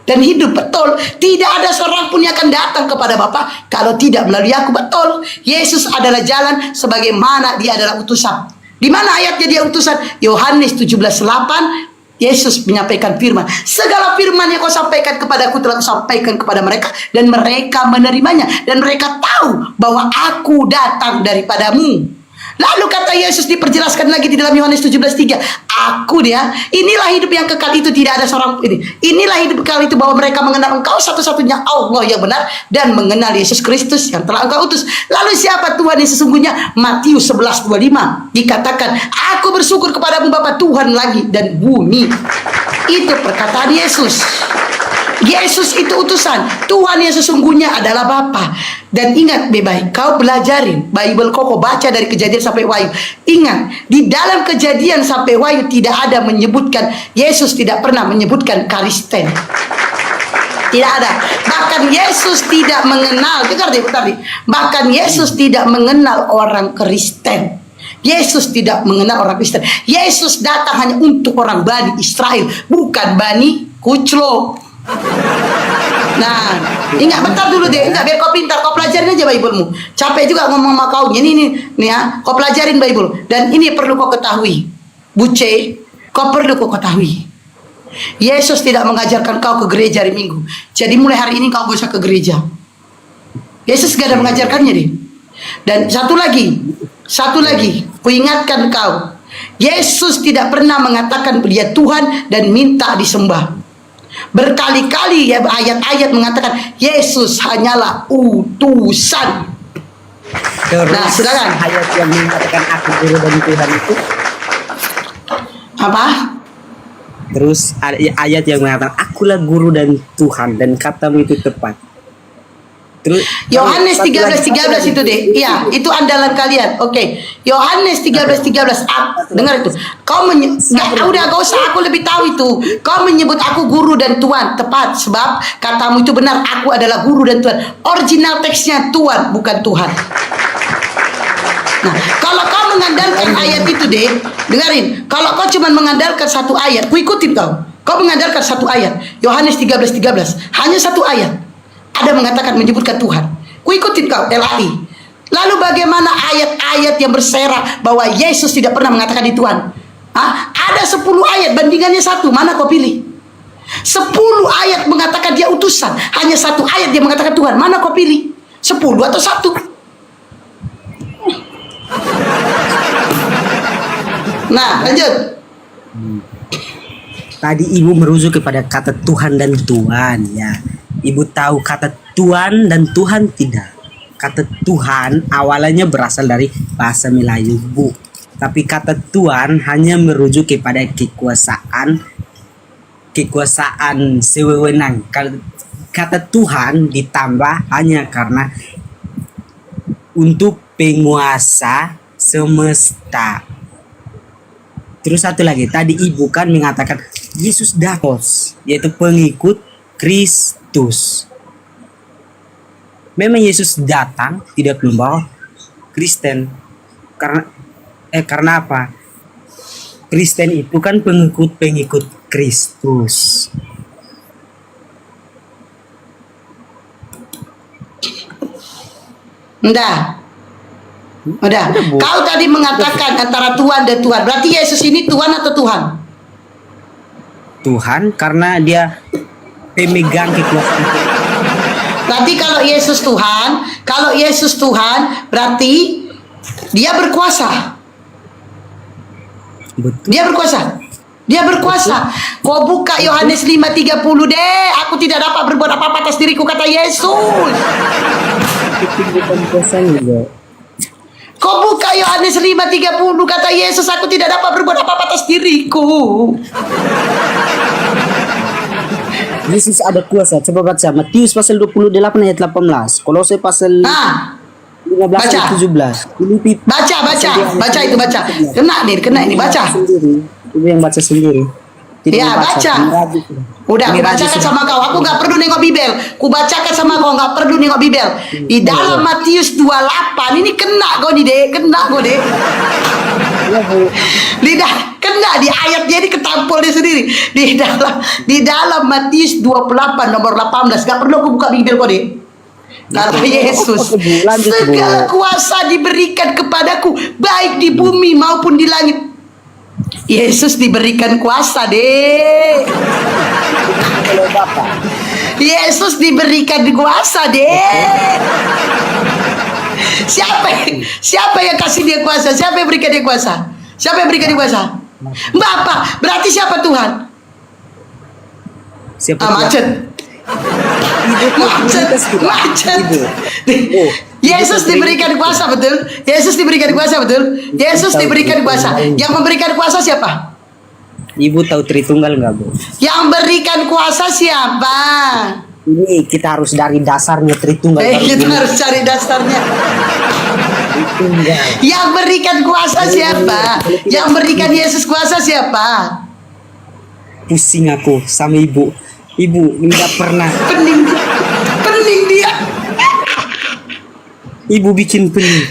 Dan hidup, betul. Tidak ada seorang pun yang akan datang kepada Bapa kalau tidak melalui aku. Betul. Yesus adalah jalan sebagaimana dia adalah utusan. Di mana ayatnya dia utusan? Yohanes 17:8. Yesus menyampaikan firman. Segala firman yang kau sampaikan kepadaku telah sampaikan kepada mereka, dan mereka menerimanya, dan mereka tahu bahwa aku datang daripadamu. Lalu kata Yesus diperjelaskan lagi di dalam Yohanes 17:3. Aku dia, inilah hidup yang kekal itu tidak ada seorang ini. Inilah hidup kekal itu bahwa mereka mengenal engkau satu-satunya Allah yang benar dan mengenal Yesus Kristus yang telah engkau utus. Lalu siapa Tuhan yang sesungguhnya? Matius 11:25 dikatakan, aku bersyukur kepadamu Bapa Tuhan langit dan bumi. Itu perkataan Yesus. Yesus itu utusan. Tuhan yang sesungguhnya adalah Bapa. Dan ingat baik-baik, kau belajarin Bible kau baca dari Kejadian sampai Wahyu. Ingat, di dalam Kejadian sampai Wahyu tidak ada menyebutkan, Yesus tidak pernah menyebutkan Kristen. Tidak ada. Bahkan Yesus tidak mengenal, dengar deh, bahkan Yesus tidak mengenal orang Kristen. Yesus tidak mengenal orang Kristen. Yesus datang hanya untuk orang Bani Israel, bukan Bani Kuclo. Nah, ingat bentar dulu deh, enggak, biar kau pintar, kau pelajarin aja Bible-mu. Capek juga ngomong sama kau. Ini ya, kau pelajarin Bible. Dan ini perlu kau ketahui. Buce, kau perlu kau ketahui. Yesus tidak mengajarkan kau ke gereja hari Minggu. Jadi mulai hari ini kau gak usah ke gereja. Yesus gak ada mengajarkannya deh. Dan satu lagi, ku ingatkan kau. Yesus tidak pernah mengatakan dia Tuhan dan minta disembah. Berkali-kali ya ayat-ayat mengatakan Yesus hanyalah utusan. Terus, nah, silakan. Ayat yang mengatakan aku guru dan Tuhan itu apa? Terus ayat yang mengatakan akulah guru dan Tuhan dan katamu itu tepat. Terus Yohanes 13:13 itu deh. Iya, itu andalan kalian. Oke. Yohanes 13:13. Dengar itu. Udah gak usah, aku lebih tahu itu. Kau menyebut aku guru dan Tuhan. Tepat, sebab katamu itu benar. Aku adalah guru dan Tuhan. Original teksnya Tuhan, bukan Tuhan. Nah, kalau kau mengandalkan ayat itu deh, dengarin. Kalau kau cuma mengandalkan satu ayat, ku ikutin kau. Kau mengandalkan satu ayat. Yohanes 13:13. Hanya satu ayat. Ada mengatakan menyebutkan Tuhan. Ku ikutin kau, LAI. Lalu bagaimana ayat-ayat yang berserak bahwa Yesus tidak pernah mengatakan di Tuhan? Ada 10 ayat, bandingannya satu. Mana kau pilih? 10 ayat mengatakan dia utusan. Hanya satu ayat dia mengatakan Tuhan. Mana kau pilih? 10 atau 1? Nah, lanjut. Tadi ibu merujuk kepada kata Tuhan dan Tuhan ya. Ibu tahu kata Tuhan dan Tuhan tidak. Kata Tuhan awalnya berasal dari bahasa Melayu, Bu. Tapi kata Tuhan hanya merujuk kepada kekuasaan sewenang. Kata Tuhan ditambah hanya karena untuk penguasa semesta. Terus satu lagi, tadi ibu kan mengatakan Yesus Dakos, yaitu pengikut Kristus. Memang Yesus datang tidak membawa Kristen. Karena apa? Kristen itu kan pengikut Kristus. Udah. Kau tadi mengatakan antara Tuhan dan Tuhan. Berarti Yesus ini Tuhan atau Tuhan? Tuhan karena dia pemegang kekuasaan. Berarti kalau Yesus Tuhan, berarti dia berkuasa. Betul. Dia berkuasa. Dia berkuasa. Kau buka Yohanes 5:30 deh. Aku tidak dapat berbuat apa-apa atas diriku, kata Yesus. Itu bukan kuasanya, Bo. Kau buka Yohanes 5:30, kata Yesus, aku tidak dapat berbuat apa-apa atas diriku. Yesus ada kuasa. Coba baca Matius pasal 28 ayat 18. Kolose pasal Ah, 15 baca. ayat 17. Filipi baca itu baca. Kena ini baca. sendiri. Ibu yang baca sendiri. Tidak Ya, membaca, baca. meragu. Udah, aku Meragu bacakan sudah. sama kau. Aku nggak perlu nengok Bibel. Ku bacakan sama kau, nggak perlu nengok Bibel. Di dalam Matius 28 ini kena kau nih, Dek. Kena kau, Dek. Iya, Bu. Lidah kena di ayat dia ini ketampol dia sendiri. Di dalam Matius 28 nomor 18. Nggak perlu aku buka Bibel kau, Dek. Kata Yesus, Oke, Bu. Lanjut, Bu. segala kuasa diberikan kepadaku, baik di bumi maupun di langit. Yesus diberikan kuasa, deh. Kalau Bapak. Yesus diberikan kuasa, deh. Siapa yang kasih dia kuasa? Siapa yang berikan dia kuasa? Siapa yang berikan dia kuasa? Bapak. Berarti siapa Tuhan? Siapa Ah, Tuhan? macet. Macet. Oh, Yesus diberikan kuasa, betul? Yesus diberikan kuasa, betul? Yesus diberikan kuasa. Yang memberikan kuasa siapa? Ibu tahu Tritunggal nggak, Bu? Yang berikan kuasa siapa? Ini kita harus dari dasarnya Tritunggal. baru Kita dulu. harus cari dasarnya. Tritunggal. Yang berikan kuasa siapa? Yang berikan Yesus kuasa siapa? Pusing aku sama ibu. Ibu nggak pernah. Pening dia. Ibu bikin pening.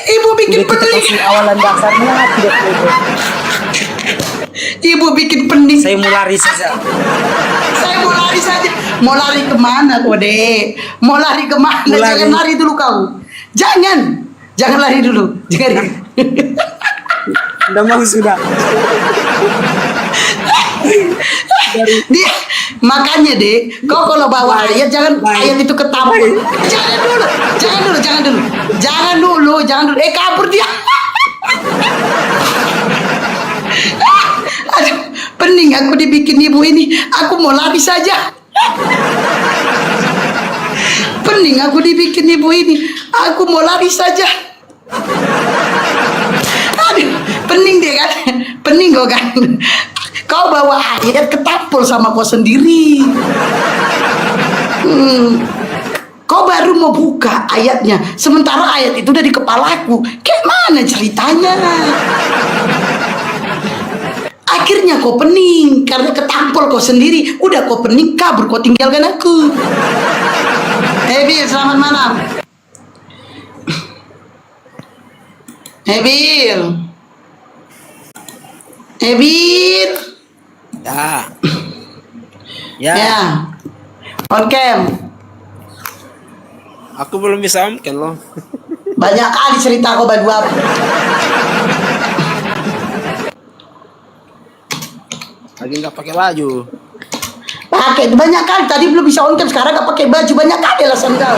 Ibu bikin Udah kita pening. kasih awalan dasarnya tidak perlu. Ibu bikin pening. Saya mau lari saja. Saya mau lari saja. Mau lari kemana, Kode? Mau lari kemana? Mau lari. Jangan lari dulu kau. Jangan lari dulu. Jangan. Udah mau sudah. Dia makanya deh, kau kalau bawa ayat jangan ayat itu ketampul. Jangan dulu. Kabur dia. Aduh, pening aku dibikin ibu ini. Aku mau lari saja. Pening aku dibikin ibu ini. Aku mau lari saja. Aduh, pening dia kan. Pening kok kan. Kau bawa ayat ketampul sama kau sendiri. Kau baru mau buka ayatnya, sementara ayat itu udah di kepalaku. Kayak mana ceritanya? Akhirnya kau pening karena ketampul kau sendiri. Udah kau pening, kabur, kau tinggalkan aku. Bill, selamat malam. Bill. Ya. On cam. Aku belum bisa on cam loh. Banyak kali cerita kau berdua. Lagi nggak pakai baju. Pakai banyak kali. Tadi belum bisa on cam, sekarang gak pakai baju. Banyak kali alasan kau.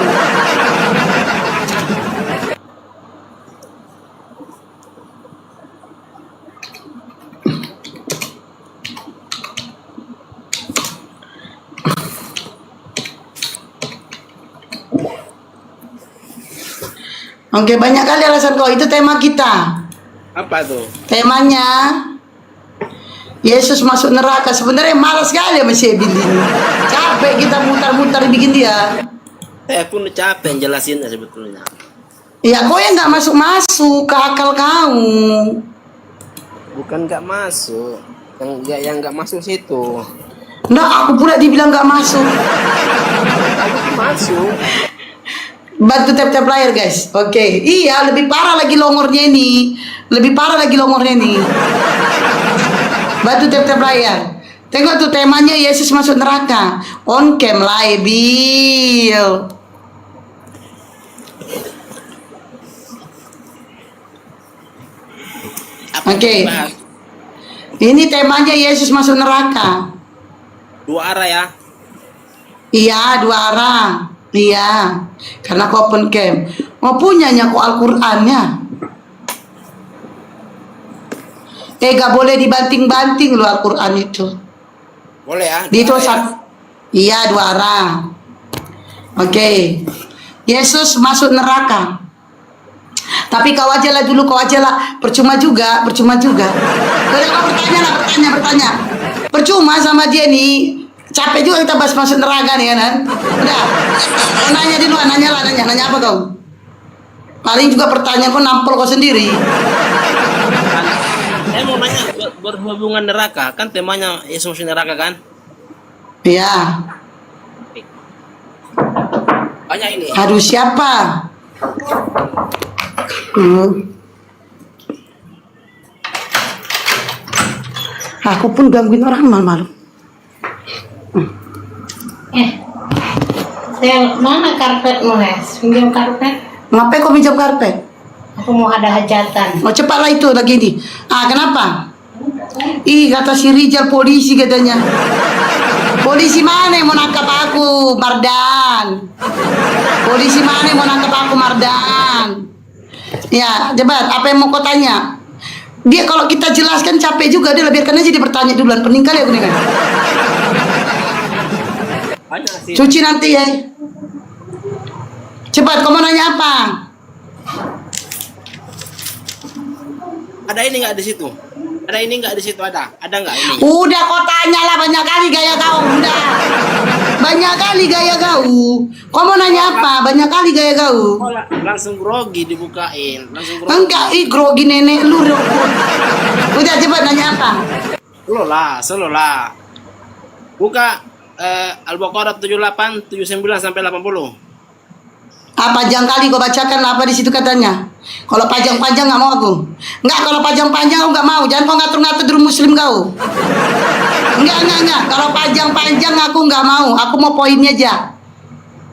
Oke, banyak kali alasan kau. Itu tema kita. Apa tuh? Temanya Yesus masuk neraka. Sebenarnya malas sekali sama si Ebil ini. Capek kita mutar-mutar bikin dia. Aku udah capek jelasinnya sebetulnya. Ya kau yang gak masuk-masuk ke akal kau. Bukan nggak masuk, yang nggak masuk situ. Nah, aku pula dibilang gak masuk. Aku tuh masuk. Bantu tap-tap layar guys. Oke. Iya, lebih parah lagi longornya ini. Bantu tap-tap layar. Tengok tuh temanya Yesus masuk neraka. On cam live, Bill. Oke. Ini temanya Yesus masuk neraka. Dua arah ya. Iya, dua arah. Iya. Karena kau open cam. Mau punyanya kok Al-Qur'annya. Gak boleh dibanting-banting loh Al-Quran itu. Boleh ya? Di itu iya 2 arah. Oke. Yesus masuk neraka. Tapi kau aja lah dulu, kau aja lah. Percuma juga. Udah kau bertanya. Percuma sama dia nih. Capek juga kita bahas masuk neraka nih kan. Udah. Kau nanya dulu, nanya apa kau? Paling juga pertanyaan kau nampol kau sendiri. Saya mau nanya berhubungan neraka, kan temanya Yesus masuk neraka kan? Iya. Banyak ini. Aduh siapa? Aku pun gangguin orang malu-malu. Yang mana karpetmu, Les? Pinjam karpet? Ngapain kau minjam karpet? Aku mau ada hajatan. Oh cepatlah itu lagi ini. Kenapa? Ih kata si Rijal polisi katanya. Polisi mana yang mau nangkap aku, Mardan? Polisi mana yang mau nangkap aku, Mardan? Ya, cepat. Apa yang mau kau tanya? Dia kalau kita jelaskan capek juga, dia biarkan aja dia bertanya duluan. Pening kali aku nih kan. Banyak sih. Cuci nanti ya. Cepat, kau mau nanya apa? Ada ini nggak di situ? Ada ini nggak di situ ada? Ada nggak ini? Udah kau tanya lah banyak kali gaya kau. Udah. Banyak kali gaya kau. Kau mau nanya apa? Banyak kali gaya kau. Oh, langsung grogi dibukain. Langsung grogi. Enggak, grogi nenek lu. Udah cepat nanya apa? Solo lah. Buka Al-Baqarah 78, 79 sampai 80. Panjang kali kau bacakan apa di situ katanya. Kalau panjang-panjang nggak mau aku. Enggak, kalau panjang-panjang aku nggak mau. Jangan kau ngatur-ngatur dulu muslim kau. Enggak. Kalau panjang-panjang aku nggak mau. Aku mau poinnya aja.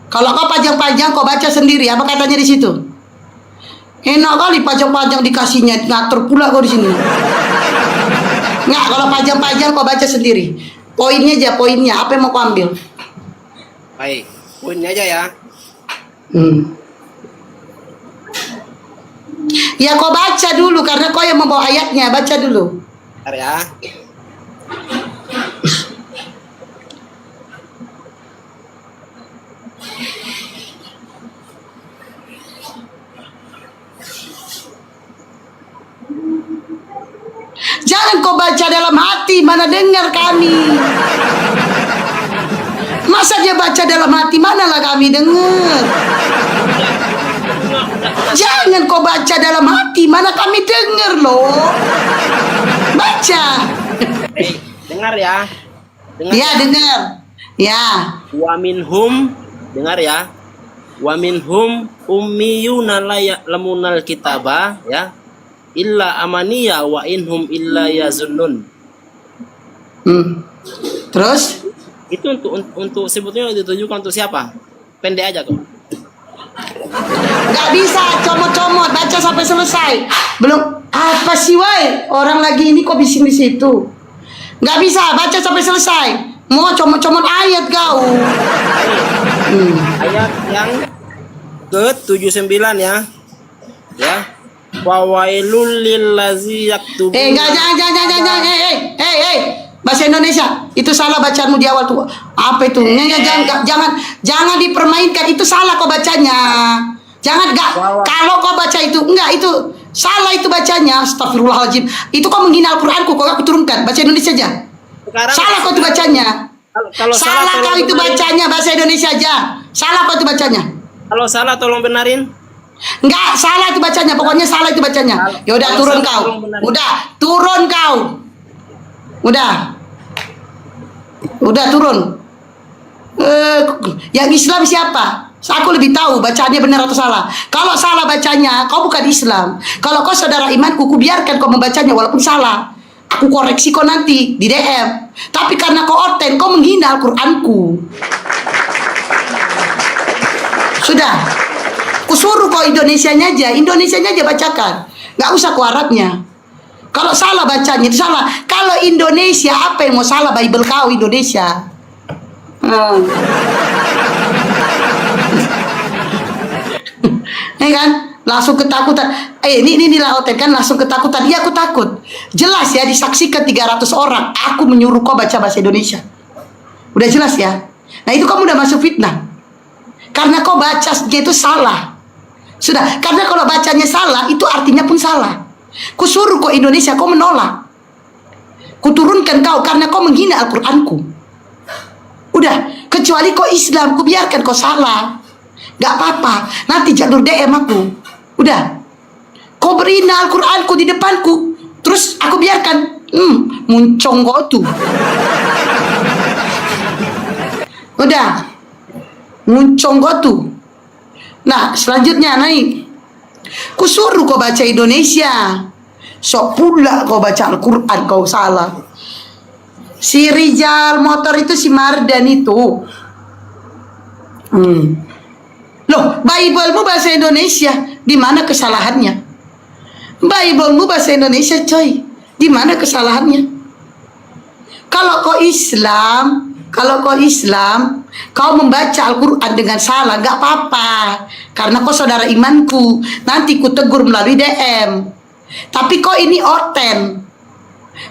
Kalau kau panjang-panjang kau baca sendiri. Apa katanya di situ? Enak kali panjang-panjang dikasihnya, ngatur pula kau di sini. Enggak, kalau panjang-panjang kau baca sendiri. Poinnya aja, poinnya. Apa yang mau kau ambil? Baik, poinnya aja ya. Ya kau baca dulu karena kau yang membawa ayatnya. Baca dulu. Bentar ya. Jangan kau baca dalam hati, mana dengar kami. Masa dia baca dalam hati, manalah kami dengar. Jangan kau baca dalam hati, mana kami dengar loh. Baca. Dengar ya. Ya dengar. Ya. Wa minhum, dengar ya. Wa minhum ummiyuna la ya'lamunal kitaba ya. Illa amaniya wa inhum illa yazunnun. Terus? Itu untuk sebetulnya ditujukan untuk siapa? Pendek aja kok. Gak bisa comot-comot, baca sampai selesai. Belum apa sih woi? Orang lagi ini kok bising di situ. Gak bisa baca sampai selesai. Mau comot-comot ayat kau. Ayat yang ke-79 ya. Ya. Wa wailul lillazi yaktubuna. Jangan. Bahasa Indonesia itu salah bacaanmu di awal tuh. Apa itu? Jangan dipermainkan, itu salah kau bacanya. Jangan kalau kau baca itu enggak, itu salah itu bacanya. Astagfirullahaladzim. Itu kau menghina Al-Qur'anku, kau aku turunkan. Baca Indonesia aja. Salah kau itu bacanya. Kalau salah kau itu bacanya, bahasa Indonesia aja. Salah kau itu bacanya. Kalau salah tolong benarin. Enggak, salah itu bacanya. Pokoknya salah itu bacanya. Ya udah turun kau. Udah, turun kau. Udah turun. Yang Islam siapa? Aku lebih tahu bacaannya benar atau salah. Kalau salah bacanya, kau bukan Islam. Kalau kau saudara imanku, ku biarkan kau membacanya walaupun salah. Aku koreksi kau nanti di DM. Tapi karena kau orten, kau menghina Al-Qur'anku. Sudah. Kusuruh kau Indonesianya aja bacakan. Gak usah kau Arabnya. Kalau salah bacanya itu salah. Kalau Indonesia, apa yang mau salah Bible kau Indonesia? Ya kan? Langsung ketakutan. Ini lah Oten kan langsung ketakutan. Iya aku takut. Jelas ya disaksikan 300 orang. Aku menyuruh kau baca bahasa Indonesia. Udah jelas ya. Nah itu kamu udah masuk fitnah. Karena kau baca itu salah. Sudah. Karena kalau bacanya salah itu artinya pun salah. Ku suruh kau Indonesia kau menolak. Ku turunkan kau karena kau menghina Al-Quranku. Udah. Kecuali kau Islam ku biarkan kau salah. Gak apa-apa. Nanti jalur DM aku. Udah. Kau berhina Al-Quranku di depanku. Terus aku biarkan. Muncong kau tuh. Udah. Muncong kau tuh. Nah selanjutnya naik. Ku suruh kau baca Indonesia. Sok pula kau baca Al-Quran kau salah. Si Rijal motor itu si Mardan itu. Loh, Bible-mu bahasa Indonesia, di mana kesalahannya? Bible-mu bahasa Indonesia, coy. Di mana kesalahannya? Kalau kau Islam, kau membaca Al-Quran dengan salah, gak apa-apa. Karena kau saudara imanku. Nanti ku tegur melalui DM. Tapi kau ini Oten.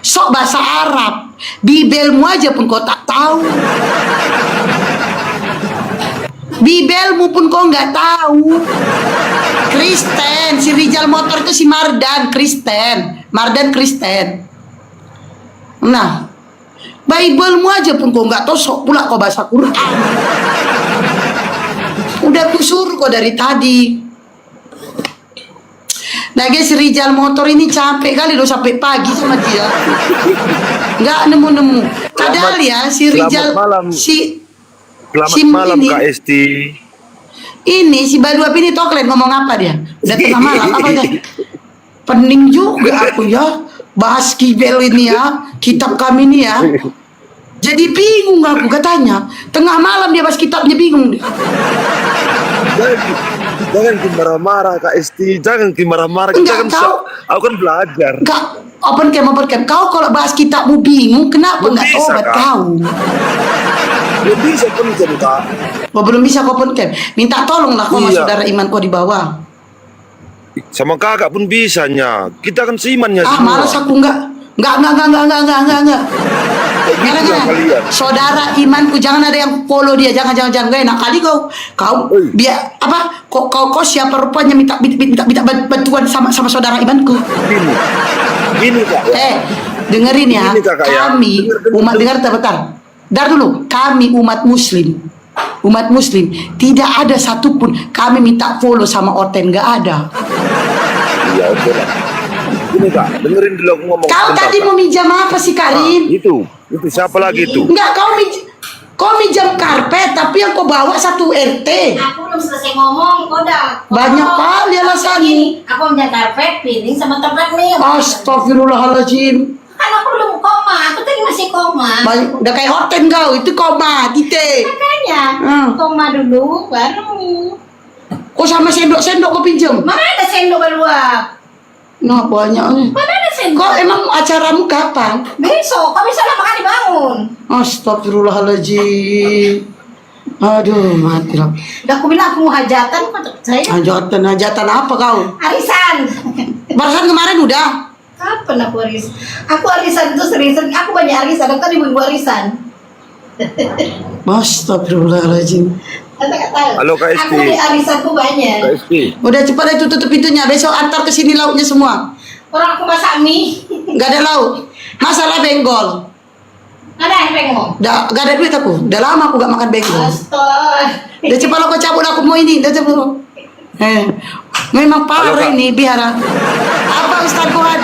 Sok bahasa Arab. Bibelmu aja pun kau tak tahu. Bibelmu pun kau nggak tahu. Kristen, si Rijal motor itu si Mardan Kristen. Nah, Biblemu aja pun kau nggak tahu, sok pula kau bahasa Quran. Udah kusur kau dari tadi. Nah guys, si Rijal motor ini capek kali loh sampai pagi sama dia. Nggak nemu-nemu. Padahal ya si Rijal Selamat malam ini, Kak Esti. Ini si Baduap ini toklen ngomong apa dia? Udah tengah malam apa dia? Pening juga aku ya. Bahas kibel ini ya, kitab kami ini ya. Jadi bingung aku katanya. Tengah malam dia bahas kitabnya bingung dia. Jangan marah-marah Kak Esti, jangan marah-marah. Kita kan aku kan belajar. Enggak, open cam. Kau kalau bahas kitabmu bingung, kenapa enggak tobat kau? Belum bisa pun Kak. Belum bisa kau open cam. Minta tolonglah kau sama saudara iman kau di bawah. Sama kakak pun bisanya. Kita kan seimannya semua. Malas aku enggak. Saudara imanku jangan ada yang follow dia, jangan gak enak kali kau biar apa kau siapa rupanya minta bantuan sama saudara imanku. Gini Kak ya. Dengerin ya. Gini, Kak, kami umat dengar bentar. Dar dulu, kami umat muslim tidak ada satupun kami minta follow sama Oten, gak ada. Iya oke lah. Ini Kak, dengerin dulu aku ngomong. Kau tadi mau minjam apa sih Karin? Itu siapa lagi itu? Enggak, kau minjam karpet tapi yang kau bawa satu RT. Aku belum selesai ngomong, kau dah. Banyak kali alasannya. Aku minta karpet, piring sama tempat nih. Astagfirullahaladzim. Kan aku belum koma, aku tadi masih koma. Udah kayak Oten kau, itu koma, titik. Makanya, koma dulu, baru. Kok sama sendok kau pinjam? Mana ada sendok Baduap? Nah banyaknya. Mana ada sendok? Kok emang acaramu kapan? Besok, kau bisa makan dibangun. Astagfirullahaladzim. Aduh, mati lah. Udah aku bilang aku mau hajatan, kau tak percaya? Hajatan apa kau? Arisan. Barusan kemarin udah. Kapan aku arisan? Aku arisan itu seriusan, aku banyak arisan, aku tadi ibu arisan. Astagfirullahaladzim. Halo Kak Esti. Aku di arisanku banyak. Kak Esti. Udah cepat itu tutup pintunya. Besok antar ke sini lauknya semua. Orang aku masak mie. Gak ada lauk. Masalah benggol. Ada yang pengen? Gak ada duit aku. Udah lama aku gak makan benggol. Astaga. Udah cepat lo kau cabut aku mau ini. Udah cepat lo. Memang parah ini biara. Apa Ustaz Fuad?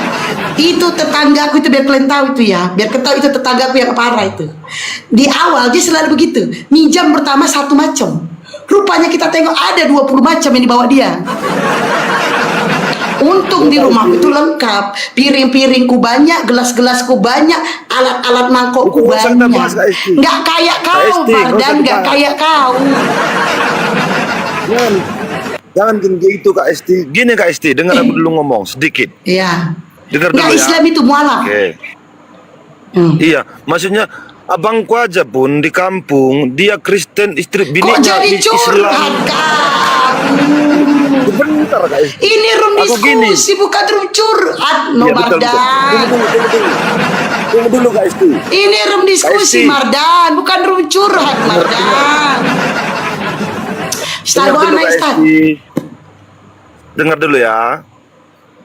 Itu tetanggaku itu biar kalian tahu itu ya. Biar kalian tahu itu tetanggaku yang parah itu. Di awal dia selalu begitu. Minjam pertama satu macam. Rupanya kita tengok ada 20 macam yang dibawa dia. Untung di rumahku itu lengkap. Piring-piringku banyak, gelas-gelasku banyak, alat-alat mangkokku banyak. Nggak kayak kau, Mardan, nggak kayak kau. Jangan gitu Kak Esti. Gini Kak Esti, dengar aku dulu ngomong sedikit. Iya. Dengar dulu Nggak ya. Islam itu mualaf. Oke. Iya, maksudnya abangku aja pun di kampung dia Kristen, istri Kok bininya jadi Islam. curhat kau? Bentar Kak Esti. Ini room Aku gini. diskusi, bukan room curhat. No, Iya, betul, betul. Mardan. Tunggu dulu Kak Esti. Ini room diskusi, Esti. Mardan. Bukan room curhat, Mardan. Start, Dengar dulu naik Kak start. Esti. Dengar dulu ya.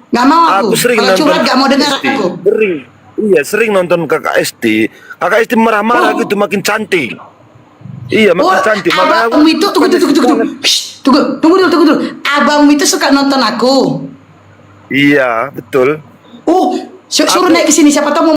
Gak mau aku. Aku sering Kalau nonton curhat gak mau dengar Esti. aku. Sering. Iya, sering nonton Kakak Esti. Kakak Esti marah-marah Oh. gitu makin cantik. Iya, makin cantik. Makanya abang itu tunggu. Shh, tunggu dulu. Abang itu suka nonton aku. Iya, betul. Oh, suruh naik ke sini, siapa tahu mau